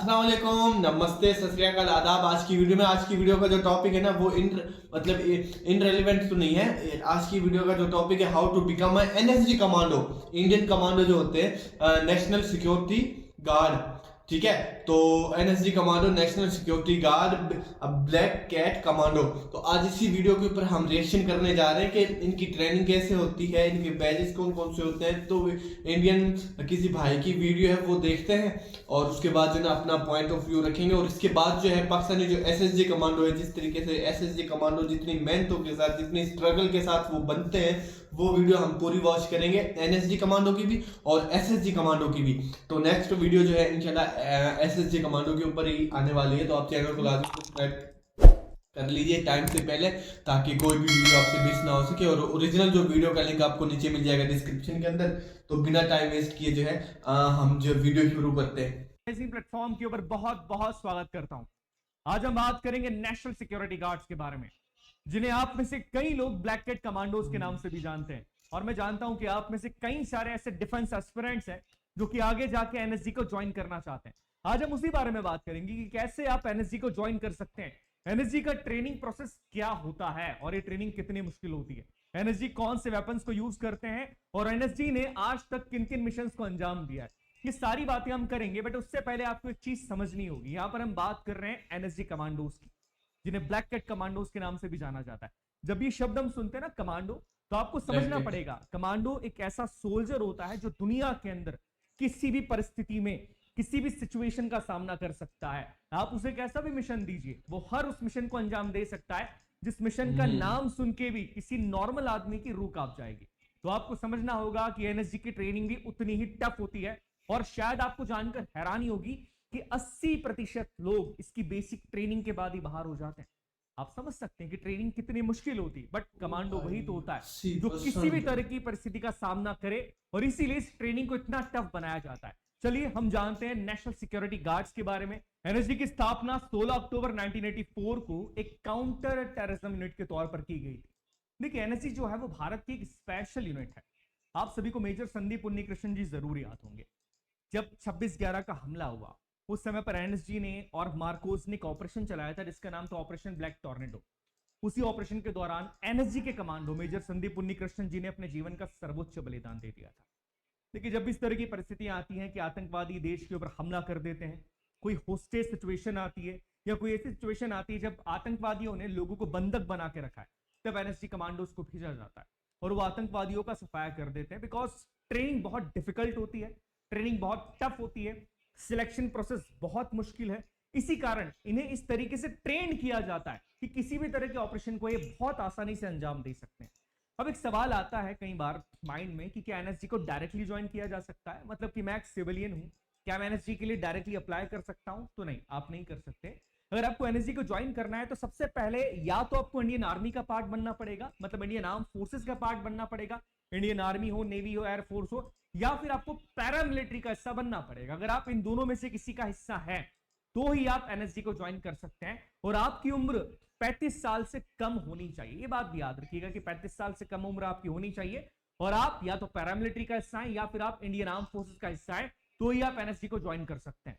अस्सलाम वालेकुम, नमस्ते, सत श्री अकाल, आदाब। आज की वीडियो का जो टॉपिक है ना वो इनरेलेवेंट तो नहीं है। आज की वीडियो का जो टॉपिक है how to become NSG commando. Indian commando जो होते हैं नेशनल सिक्योरिटी गार्ड, ठीक है। तो NSG commando, national security guard, black cat commando. तो आज इसी वीडियो के ऊपर हम रिएक्शन करने जा रहे हैं कि इनकी ट्रेनिंग कैसे होती है, इनके बैजेस कौन कौन से होते हैं। तो इंडियन किसी भाई की वीडियो है वो देखते हैं और उसके बाद जो है अपना पॉइंट ऑफ व्यू रखेंगे। और इसके बाद जो है पाकिस्तानी जो एसएसजी कमांडो है, जिस तरीके से एसएसजी कमांडो जितनी मेहनतों के साथ, जितनी स्ट्रगल के साथ वो बनते हैं, वो वीडियो हम पूरी वॉच करेंगे, एनएसजी कमांडो की भी और एसएसजी कमांडो की भी। तो नेक्स्ट वीडियो जो है इंशाल्लाह एसएसजी कमांडो के ऊपर ही आने वाली है। तो आप चैनल को लाजमी सब्सक्राइब कर लीजिए टाइम से पहले, ताकि कोई भी वीडियो आपसे मिस ना हो सके। और ओरिजिनल जो वीडियो का लिंक आपको नीचे मिल जाएगा डिस्क्रिप्शन के अंदर। तो बिना टाइम वेस्ट किए जो है हम जो वीडियो शुरू करते हैं। इसी प्लेटफॉर्म के ऊपर बहुत बहुत स्वागत करता हूं। आज हम बात करेंगे नेशनल सिक्योरिटी गार्ड्स के बारे में, जिन्हें आप में से कई लोग ब्लैक कैट कमांडोज के नाम से भी जानते हैं। और मैं जानता हूं कि आप में से कई सारे ऐसे डिफेंस एस्पिरेंट्स हैं जो कि आगे जाके एनएसजी को ज्वाइन करना चाहते हैं। आज हम उसी बारे में बात करेंगे कि कैसे आप एनएसजी को ज्वाइन कर सकते हैं, एनएसजी का ट्रेनिंग प्रोसेस क्या होता है और ये ट्रेनिंग कितनी मुश्किल होती है, एनएसजी कौन से वेपन्स को यूज करते हैं और एनएसजी ने आज तक किन किन मिशन को अंजाम दिया है। ये सारी बातें हम करेंगे, बट उससे पहले आपको एक चीज समझनी होगी। यहां पर हम बात कर रहे हैं एनएसजी कमांडोज की, जिन्हें ब्लैक कैट कमांडोज के नाम से भी जाना जाता है। जब ये शब्द हम सुनते हैं ना कमांडो, तो आपको समझना पड़ेगा कमांडो एक ऐसा सोल्जर होता है जो दुनिया के अंदर किसी भी परिस्थिति में, किसी भी सिचुएशन का सामना कर सकता है। आप उसे कैसा भी मिशन दीजिए, वो हर उस मिशन को अंजाम दे सकता है जिस मिशन का नाम सुन के भी किसी नॉर्मल आदमी की रूह कांप जाएगी। तो आपको समझना होगा कि एनएसजी की ट्रेनिंग भी उतनी ही टफ होती है। और शायद आपको जानकर हैरानी होगी कि 80% लोग इसकी बेसिक ट्रेनिंग के बाद ही बाहर हो जाते हैं। आप समझ सकते हैं कि ट्रेनिंग कितनी मुश्किल होती है, बट कमांडो वही तो होता है जो किसी भी तरह की परिस्थिति का सामना करे, और इसीलिए इस ट्रेनिंग को इतना टफ बनाया जाता है। चलिए हम जानते हैं नेशनल सिक्योरिटी गार्ड्स के बारे में। एनएसजी की स्थापना 16 अक्टूबर 1984 को एक काउंटर टेररिज्म यूनिट के तौर पर की गई थी। देखिए, एनएसजी जो है वो भारत की एक स्पेशल यूनिट है। आप सभी को मेजर संदीप उन्नीकृष्णन जी जरूर याद होंगे। जब 26/11 का हमला हुआ, उस समय पर एनएसजी ने और मार्कोस ने एक ऑपरेशन चलाया था जिसका नाम था ऑपरेशन ब्लैक टॉर्नेडो। उसी ऑपरेशन के दौरान एनएसजी के कमांडो मेजर संदीप उन्नीकृष्णन जी ने अपने जीवन का सर्वोच्च बलिदान दे दिया था। देखिए, जब इस तरह की परिस्थितियां आती हैं कि आतंकवादी देश के ऊपर हमला कर देते हैं, कोई होस्टेज सिचुएशन आती है या कोई ऐसी सिचुएशन आती है जब आतंकवादियों ने लोगों को बंधक बना के रखा है, तब एनएसजी कमांडोज को भेजा जाता है और वो आतंकवादियों का सफाया कर देते हैं। बिकॉज ट्रेनिंग बहुत डिफिकल्ट होती है, ट्रेनिंग बहुत टफ होती है, सिलेक्शन प्रोसेस बहुत मुश्किल है। इसी कारण इन्हें इस तरीके से ट्रेन किया जाता है कि किसी भी तरह के ऑपरेशन को ये बहुत आसानी से अंजाम दे सकते हैं। अब एक सवाल आता है कई बार माइंड में कि क्या एनएसजी को डायरेक्टली ज्वाइन किया जा सकता है, मतलब कि मैं एक सिविलियन हूं, क्या मैं एनएसजी के लिए डायरेक्टली अप्लाई कर सकता हूं? तो नहीं, आप नहीं कर सकते। अगर आपको एनएसजी को ज्वाइन करना है तो सबसे पहले या तो आपको इंडियन आर्मी का पार्ट बनना पड़ेगा, मतलब इंडियन आर्म फोर्सेस का पार्ट बनना पड़ेगा, इंडियन आर्मी हो, नेवी हो, एयरफोर्स हो, या फिर आपको पैरामिलिट्री का हिस्सा बनना पड़ेगा। अगर आप इन दोनों में से किसी का हिस्सा है तो ही आप एनएसजी को ज्वाइन कर सकते हैं। और आपकी उम्र 35 साल से कम होनी चाहिए। ये बात भी याद रखिएगा कि 35 साल से कम उम्र आपकी होनी चाहिए, और आप या तो पैरामिलिट्री का हिस्सा है या फिर आप इंडियन आर्म फोर्सेस का हिस्सा है, तो ही आप एनएसजी को ज्वाइन कर सकते हैं।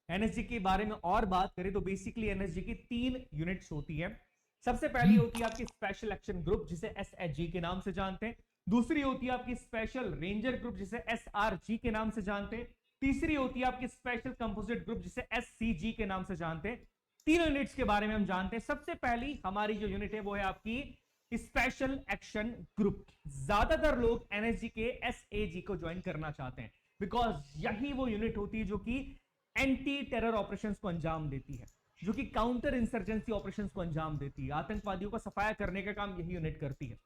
एनएसजी के बारे में और बात करें तो बेसिकली एनएसजी की 3 यूनिट्स होती है। सबसे पहली होती है आपकी स्पेशल एक्शन ग्रुप, जिसे एसएचजी के नाम से जानते हैं। दूसरी होती है आपकी स्पेशल रेंजर ग्रुप, जिसे एसआरजी के नाम से जानते हैं। तीसरी होती है आपकी स्पेशल कंपोजिट ग्रुप, जिसे एससीजी के नाम से जानते हैं। 3 यूनिट्स के बारे में हम जानते हैं। सबसे पहली हमारी जो यूनिट है वो है आपकी स्पेशल एक्शन ग्रुप। ज्यादातर लोग एनएसजी के एसएजी को ज्वाइन करना चाहते हैं, बिकॉज यही वो यूनिट होती है जो कि एंटी टेरर ऑपरेशंस को अंजाम देती है, जो कि काउंटर इंसर्जेंसी ऑपरेशंस को अंजाम देती है। आतंकवादियों का सफाया करने का काम यही यूनिट करती है।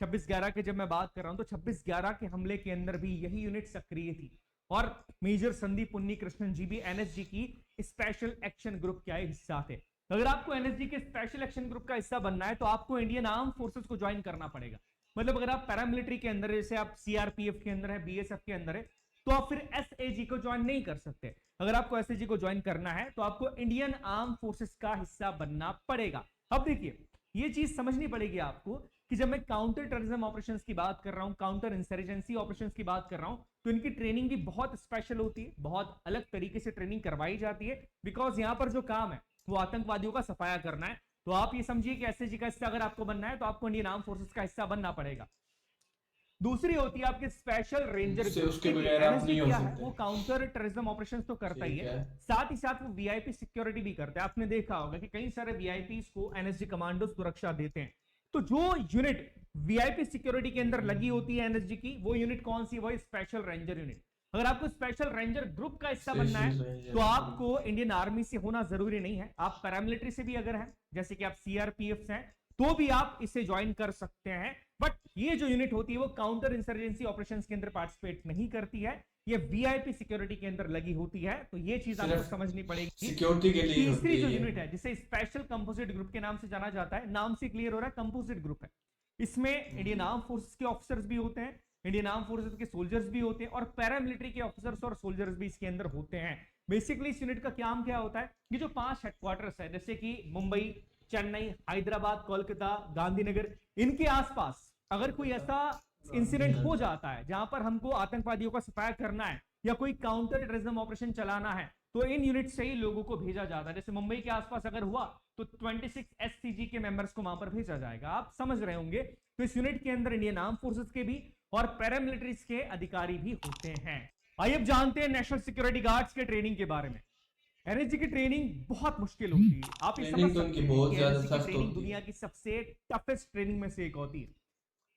26/11 के जब मैं बात कर रहा हूं तो 26/11 के हमले के अंदर भी यही यूनिट सक्रिय थी, और मेजर संदीप उन्नीकृष्णन जी भी एनएसजी की स्पेशल एक्शन ग्रुप का हिस्सा थे। अगर आपको एनएसजी के स्पेशल एक्शन ग्रुप का हिस्सा बनना है तो आपको इंडियन आर्म फोर्सेस को ज्वाइन करना पड़ेगा। मतलब अगर आप पैरामिलिट्री के अंदर है, जैसे आप सीआरपीएफ के अंदर है, बीएसएफ के अंदर है, तो आप फिर एसएजी को ज्वाइन नहीं कर सकते। अगर आपको एसएजी को ज्वाइन करना है तो आपको इंडियन आर्म फोर्सेस का हिस्सा बनना पड़ेगा। अब देखिए, ये चीज समझनी पड़ेगी आपको कि जब मैं काउंटर टेररिज्म ऑपरेशंस की बात कर रहा हूं, काउंटर इंसर्जेंसी ऑपरेशंस की बात कर रहा हूं, तो इनकी ट्रेनिंग भी बहुत स्पेशल होती है, बहुत अलग तरीके से ट्रेनिंग करवाई जाती है, बिकॉज यहाँ पर जो काम है वो आतंकवादियों का सफाया करना है। तो आप ये समझिए कि एसएसजी का हिस्सा अगर आपको बनना है तो आपको इंडियन आर्म फोर्सेस का हिस्सा बनना पड़ेगा। दूसरी होती है आपके स्पेशल रेंजर उससे उसके बगैर आप नहीं हो क्या है, सकते। वो काउंटर टेररिज्म ऑपरेशंस तो करता ही ठीक है, है। साथ ही साथ वो वीआईपी सिक्योरिटी भी करता है। आपने देखा होगा कि कई सारे वीआईपीज को एनएसजी कमांडो सुरक्षा देते हैं। तो जो यूनिट वीआईपी सिक्योरिटी के अंदर लगी होती है एनएसजी की, वो यूनिट कौन सी, वो स्पेशल रेंजर यूनिट। अगर आपको स्पेशल रेंजर ग्रुप का हिस्सा बनना है तो आपको इंडियन आर्मी से होना जरूरी नहीं है, आप पैरामिलिट्री से भी अगर है, जैसे कि आप सीआरपीएफ हैं, तो भी आप इसे ज्वाइन कर सकते हैं। बट ये जो यूनिट होती है वो काउंटर इंसर्जेंसी ऑपरेशंस के अंदर पार्टिसिपेट नहीं करती है, ये वीआईपी सिक्योरिटी के अंदर लगी होती है। तो ये चीज आपको समझनी पड़ेगी सिक्योरिटी के लिए। तीसरी जो यूनिट है जिसे स्पेशल कंपोजिट ग्रुप के नाम से जाना जाता है, नाम से क्लियर हो रहा है, कंपोजिट ग्रुप है। इसमें इंडियन आर्म फोर्सेस के ऑफिसर्स भी होते हैं, इंडियन आर्म फोर्सेस के सोल्जर्स भी होते हैं, और पैरामिलिट्री के ऑफिसर्स और सोल्जर्स भी इसके अंदर होते हैं। बेसिकली इस यूनिट का काम क्या होता है, ये जो 5 हेडक्वार्टर्स है, जैसे कि मुंबई, चेन्नई, हैदराबाद, कोलकाता, गांधीनगर, इनके आसपास अगर कोई ऐसा इंसिडेंट हो जाता है जहां पर हमको आतंकवादियों का सफाया करना है या कोई काउंटर टेररिज्म ऑपरेशन चलाना है, तो इन यूनिट से ही लोगों को भेजा जाता है। जैसे मुंबई के आसपास अगर हुआ तो 26 एससीजी के मेंबर्स को वहां पर भेजा जाएगा। आप समझ रहे होंगे। तो इस यूनिट के अंदर इंडियन आर्म फोर्सेस के भी और पैरामिलिट्रीज के अधिकारी भी होते हैं। आइए अब जानते हैं नेशनल सिक्योरिटी गार्ड्स के ट्रेनिंग के बारे में। एनएसजी की ट्रेनिंग बहुत मुश्किल होती है। आप ये समझ सकते हैं बहुत कि ज्यादा NSG की सख्त ट्रेनिंग होती है। दुनिया की सबसे टफेस्ट ट्रेनिंग में से एक होती है।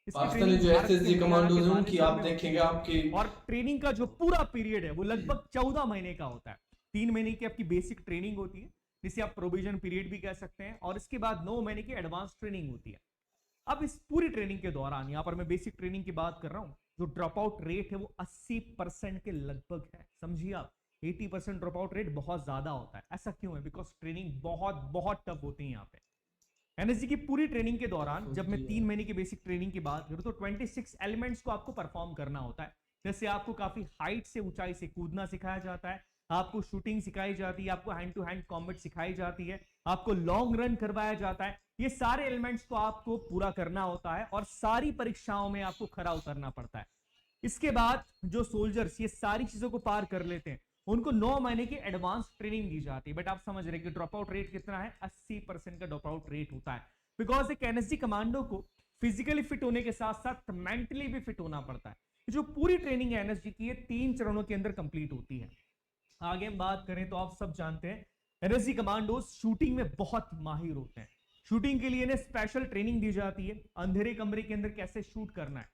इसकी पाकिस्तानी ट्रेनिंग जो भारत के एसएसजी सेना कमांडोज के हैं उनकी अफगानिस्तान आप में देखेंगे होती है। आपकी, और ट्रेनिंग का जो पूरा पीरियड है वो लगभग 14 महीने का होता है। 3 महीने की आपकी बेसिक ट्रेनिंग होती है, जिसे आप प्रोविजन पीरियड भी कह सकते हैं, और इसके बाद 9 महीने की एडवांस ट्रेनिंग होती है। अब इस पूरी ट्रेनिंग के दौरान, यहां पर मैं बेसिक ट्रेनिंग की बात कर रहा हूं, जो ड्रॉप आउट रेट है वो 80% के लगभग है। समझिए आप, 80% ड्रॉप आउट रेट बहुत ज्यादा होता है। ऐसा क्यों है? बिकॉज ट्रेनिंग बहुत बहुत टफ होती है यहाँ पे। एनएसजी की पूरी ट्रेनिंग के दौरान, जब मैं 3 महीने की बेसिक ट्रेनिंग की बात करूं, तो 26 एलिमेंट्स को आपको परफॉर्म करना होता है। जैसे आपको काफी हाइट से, ऊंचाई से कूदना सिखाया जाता है, आपको शूटिंग सिखाई जाती है, आपको हैंड टू हैंड कॉम्बैट सिखाई जाती है, आपको लॉन्ग रन करवाया जाता है। ये सारे एलिमेंट्स को आपको पूरा करना होता है और सारी परीक्षाओं में आपको खरा उतरना पड़ता है। इसके बाद जो सोल्जर्स ये सारी चीजों को पार कर लेते हैं, उनको 9 महीने की एडवांस ट्रेनिंग दी जाती है। बट आप समझ रहे हैं कि ड्रॉप आउट रेट कितना है? 80% का ड्रॉप आउट रेट होता है। बिकॉज एक एनएसजी कमांडो को फिजिकली फिट होने के साथ साथ मेंटली भी फिट होना पड़ता है। जो पूरी ट्रेनिंग है एनएसजी की, ये 3 चरणों के अंदर कंप्लीट होती है। आगे हम बात करें तो आप सब जानते हैं एनएसजी कमांडोज शूटिंग में बहुत माहिर होते हैं। शूटिंग के लिए इन्हें स्पेशल ट्रेनिंग दी जाती है, अंधेरे कमरे के अंदर कैसे शूट करना है,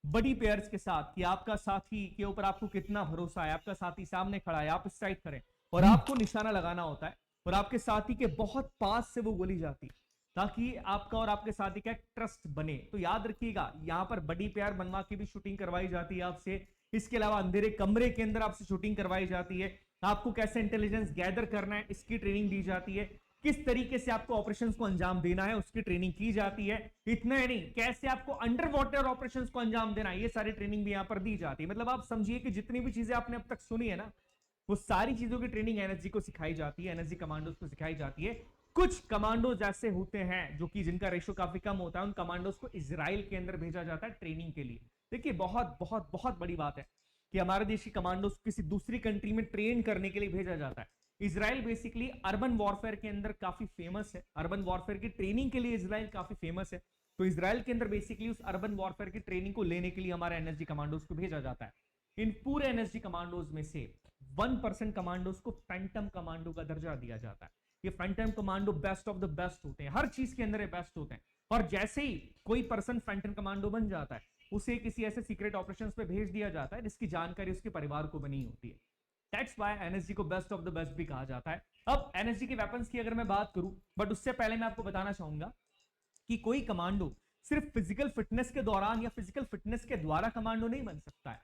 बड़ी पेयर्स के साथ, कि आपका साथी के ऊपर आपको कितना भरोसा है, आपका साथी सामने खड़ा है, आप इस साइड खड़े और आपको निशाना लगाना होता है, और आपके साथी के बहुत पास से वो गोली जाती है, ताकि आपका और आपके साथी का एक ट्रस्ट बने। तो याद रखिएगा, यहाँ पर बड़ी पेयर बनवा के भी शूटिंग करवाई जाती है आपसे। इसके अलावा अंधेरे कमरे के अंदर आपसे शूटिंग करवाई जाती है। आपको कैसे इंटेलिजेंस गैदर करना है, इसकी ट्रेनिंग दी जाती है। किस तरीके से आपको ऑपरेशंस को अंजाम देना है, उसकी ट्रेनिंग की जाती है। इतना ही नहीं, कैसे आपको अंडर वाटर ऑपरेशंस को अंजाम देना है, ये सारी ट्रेनिंग भी यहां पर दी जाती है। मतलब आप समझिए कि जितनी भी चीजें आपने अब तक सुनी है ना, वो सारी चीजों की ट्रेनिंग एनएसजी को सिखाई जाती है, एनएसजी कमांडोज को सिखाई जाती है। कुछ कमांडोज ऐसे होते हैं जो कि जिनका रेशो काफी कम होता है, उन कमांडोज को इजराइल के अंदर भेजा जाता है ट्रेनिंग के लिए। देखिए, बहुत बहुत बहुत बड़ी बात है कि हमारे देश की कमांडोज किसी दूसरी कंट्री में ट्रेन करने के लिए भेजा जाता है। इजराइल बेसिकली अर्बन वॉरफेयर के अंदर काफी फेमस है, अर्बन वॉरफेयर की ट्रेनिंग के लिए इजराइल काफी फेमस है। तो इजराइल के अंदर बेसिकली उस अर्बन वॉरफेयर की ट्रेनिंग को लेने के लिए हमारे एनएसजी कमांडोज को भेजा जाता है। इन पूरे एनएसजी कमांडोज में से 1% कमांडोज को फैंटम कमांडो का दर्जा दिया जाता है। ये Phantom commando best of the best होते हैं, हर चीज के अंदर ये बेस्ट होते हैं। और जैसे ही कोई पर्सन फैंटम कमांडो बन जाता है, उसे किसी ऐसे सीक्रेट ऑपरेशंस पे भेज दिया जाता है जिसकी जानकारी उसके परिवार को बनी होती है। That's why एनएसजी को बेस्ट ऑफ द बेस्ट भी कहा जाता है। अब एनएसजी के वेपन्स की अगर मैं बात करूं, बट उससे पहले मैं आपको बताना चाहूंगा कि कोई कमांडो सिर्फ फिजिकल फिटनेस के दौरान या फिजिकल फिटनेस के द्वारा कमांडो नहीं बन सकता है,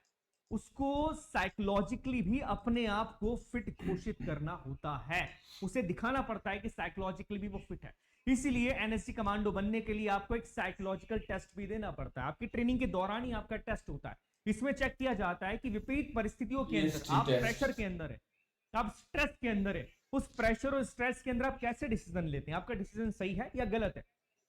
उसको साइकोलॉजिकली भी अपने आप को फिट घोषित करना होता है। उसे दिखाना पड़ता है कि साइकोलॉजिकली भी वो फिट है। इसीलिए एनएसजी कमांडो बनने के लिए आपको एक साइकोलॉजिकल टेस्ट भी देना पड़ता है। आपकी ट्रेनिंग के दौरान ही आपका टेस्ट होता है। इसमें चेक किया जाता है कि विपरीत परिस्थितियों के अंदर, आप प्रेशर के अंदर है, आप स्ट्रेस के अंदर है, उस प्रेशर और स्ट्रेस के अंदर आप कैसे डिसीजन लेते हैं, आपका डिसीजन सही है या गलत है।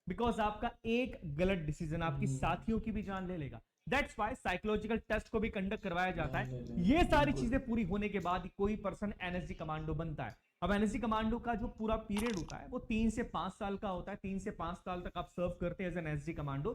बिकॉज आपका एक गलत डिसीजन आपकी साथियों की भी जान ले लेगा, दैट्स वाई साइकोलॉजिकल टेस्ट को भी कंडक्ट करवाया जाता है। ये सारी चीजें पूरी होने के बाद कोई पर्सन एनएसजी कमांडो बनता है। अब एनएसजी कमांडो का जो पूरा पीरियड होता है वो 3 से 5 साल का होता है। 3 से 5 साल तक आप सर्व करते हैं एज एन एनएसजी कमांडो,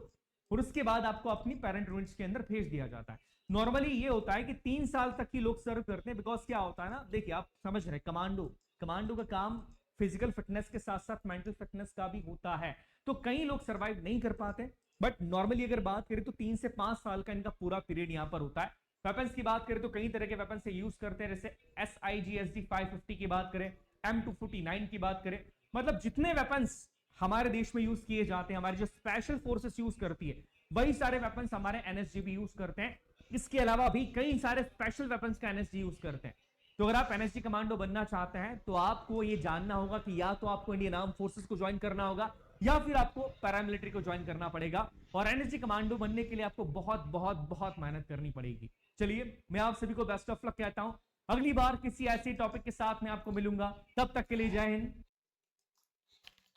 और उसके बाद आपको अपनी पेरेंट यूनिट्स के अंदर भेज दिया जाता है। नॉर्मली ये होता है कि 3 साल तक ही लोग सर्व करते हैं, बिकॉज क्या होता है ना, देखिए आप समझ रहे, कमांडो का काम फिजिकल फिटनेस के साथ साथ मेंटल फिटनेस का भी होता है, तो कई लोग सर्वाइव नहीं कर पाते। बट नॉर्मली अगर बात करें तो 3 से 5 साल का इनका पूरा पीरियड यहां पर होता है। वेपन्स की बात करें तो कई तरह के वेपन से यूज करते हैं, जैसे SIG SD550 की बात करें, M249 की बात करें, मतलब जितने वेपन्स हमारे देश में यूज किए जाते हैं, हमारी जो स्पेशल फोर्सेस यूज करती है, वही सारे वेपन्स हमारे एनएसजी भी यूज करते हैं। इसके अलावा भी कई सारे स्पेशल वेपन्स का एनएसजी यूज करते हैं। तो अगर आप एनएसजी कमांडो बनना चाहते हैं तो आपको ये जानना होगा कि या तो आपको इंडियन आर्म फोर्सेस को ज्वाइन करना होगा या फिर आपको पैरामिलिट्री को ज्वाइन करना पड़ेगा, और एनएसजी कमांडो बनने के लिए आपको बहुत बहुत बहुत मेहनत करनी पड़ेगी। चलिए, मैं आप सभी को बेस्ट ऑफ लक कहता हूं। अगली बार किसी ऐसे टॉपिक के साथ मैं आपको मिलूंगा, तब तक के लिए जय हिंद।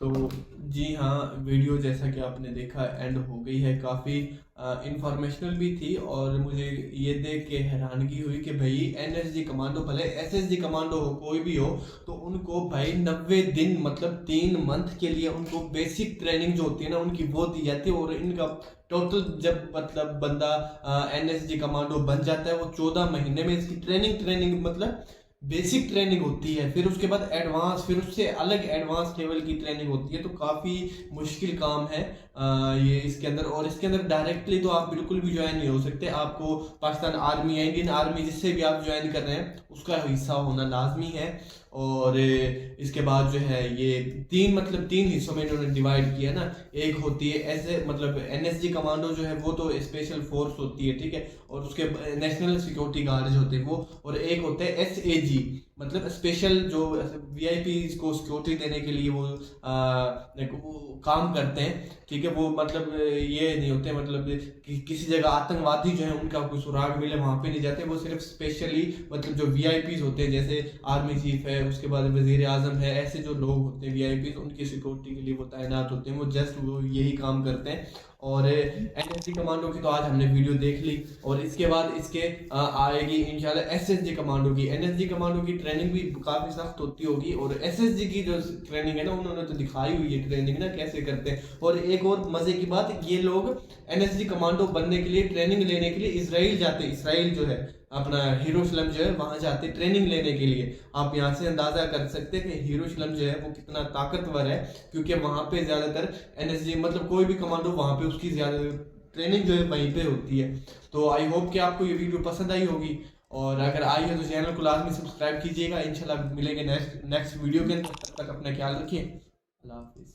तो जी हाँ, वीडियो जैसा कि आपने देखा एंड हो गई है, काफ़ी इंफॉर्मेशनल भी थी, और मुझे ये देख के हैरानगी हुई कि भाई एनएसजी कमांडो, भले एसएसजी कमांडो हो, कोई भी हो, तो उनको भाई 90 दिन मतलब 3 मंथ के लिए उनको बेसिक ट्रेनिंग जो होती है ना उनकी वो दी जाती है। और इनका टोटल जब मतलब बंदा एनएसजी कमांडो बन जाता है, वो 14 महीने में इसकी ट्रेनिंग मतलब बेसिक ट्रेनिंग होती है, फिर उसके बाद एडवांस, फिर उससे अलग एडवांस लेवल की ट्रेनिंग होती है। तो काफ़ी मुश्किल काम है ये इसके अंदर। और इसके अंदर डायरेक्टली तो आप बिल्कुल भी ज्वाइन नहीं हो सकते, आपको पाकिस्तान आर्मी या इंडियन आर्मी जिससे भी आप ज्वाइन कर रहे हैं उसका हिस्सा होना लाजमी है। और इसके बाद जो है ये 3 हिस्सों में इन्होंने डिवाइड किया ना। एक होती है ऐसे मतलब एनएसजी कमांडो जो है वो तो स्पेशल फोर्स होती है, ठीक है, और उसके नेशनल सिक्योरिटी गार्ड होते हैं वो, और एक होते हैं SAG मतलब स्पेशल जो VIPs को सिक्योरिटी देने के लिए वो काम करते हैं, ठीक है। वो मतलब ये नहीं होते मतलब कि किसी जगह आतंकवादी जो है उनका कोई सुराग मिले वहां पे नहीं जाते, वो सिर्फ स्पेशली मतलब जो VIPs होते हैं, जैसे आर्मी चीफ है, उसके बाद वजीर आजम है, ऐसे जो लोग होते हैं VIPs, उनकी सिक्योरिटी के लिए वो तैनात होते हैं, वो जस्ट वो यही काम करते हैं। और एनएसजी कमांडो की तो आज हमने वीडियो देख ली, और इसके बाद इसके आएगी इंशाल्लाह SSG कमांडो की। एनएसजी कमांडो की ट्रेनिंग भी काफ़ी सख्त होती होगी, और SSG की जो ट्रेनिंग है ना उन्होंने तो दिखाई हुई है ट्रेनिंग ना कैसे करते हैं। और एक और मज़े की बात, ये लोग एनएसजी कमांडो बनने के लिए ट्रेनिंग लेने के लिए इसराइल जाते हैं। इसराइल जो है अपना यरूशलेम जो है वहाँ जाते ट्रेनिंग लेने के लिए। आप यहाँ से अंदाज़ा कर सकते हैं कि यरूशलेम जो है वो कितना ताकतवर है, क्योंकि वहाँ पे ज़्यादातर एनएसजी मतलब कोई भी कमांडो वहाँ पे उसकी ज़्यादा ट्रेनिंग जो है वहीं पे होती है। तो आई होप कि आपको ये वीडियो पसंद आई होगी, और अगर आई है तो चैनल को लाजमी सब्सक्राइब कीजिएगा। इंशाल्लाह मिलेंगे नेक्स्ट वीडियो के अंदर, तब तक अपना ख्याल रखिए। अल्लाह हाफिज़।